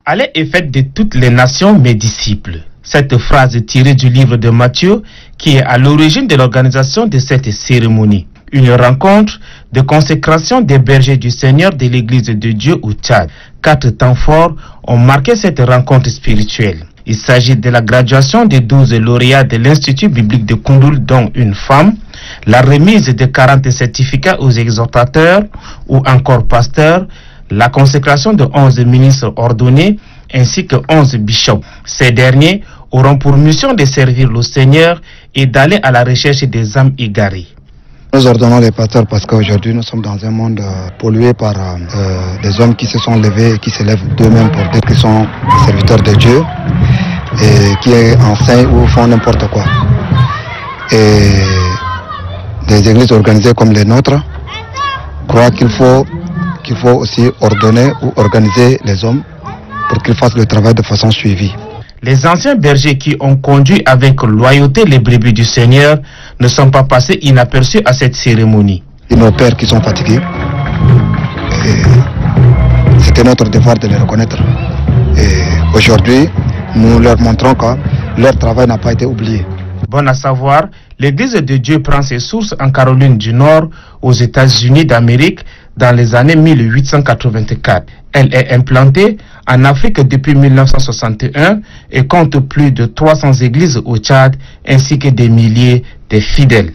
Allez et faites de toutes les nations mes disciples. Cette phrase est tirée du livre de Matthieu qui est à l'origine de l'organisation de cette cérémonie. Une rencontre de consécration des bergers du Seigneur de l'Église de Dieu au Tchad. 4 temps forts ont marqué cette rencontre spirituelle. Il s'agit de la graduation des 12 lauréats de l'Institut biblique de Koundoul, dont une femme, la remise de 40 certificats aux exhortateurs ou encore pasteurs, la consécration de 11 ministres ordonnés ainsi que 11 bishops. Ces derniers auront pour mission de servir le Seigneur et d'aller à la recherche des âmes égarées. Nous ordonnons les pasteurs parce qu'aujourd'hui nous sommes dans un monde pollué par des hommes qui se sont levés et qui se lèvent d'eux-mêmes pour dire qu'ils sont serviteurs de Dieu et qui enseignent ou font n'importe quoi. Et des églises organisées comme les nôtres croient qu'il faut aussi ordonner ou organiser les hommes pour qu'ils fassent le travail de façon suivie. Les anciens bergers qui ont conduit avec loyauté les brebis du Seigneur ne sont pas passés inaperçus à cette cérémonie. Et nos pères qui sont fatigués, c'était notre devoir de les reconnaître. Et aujourd'hui, nous leur montrons que leur travail n'a pas été oublié. Bon à savoir, l'Église de Dieu prend ses sources en Caroline du Nord, aux États-Unis d'Amérique, dans les années 1884. Elle est implantée en Afrique depuis 1961 et compte plus de 300 églises au Tchad ainsi que des milliers de fidèles.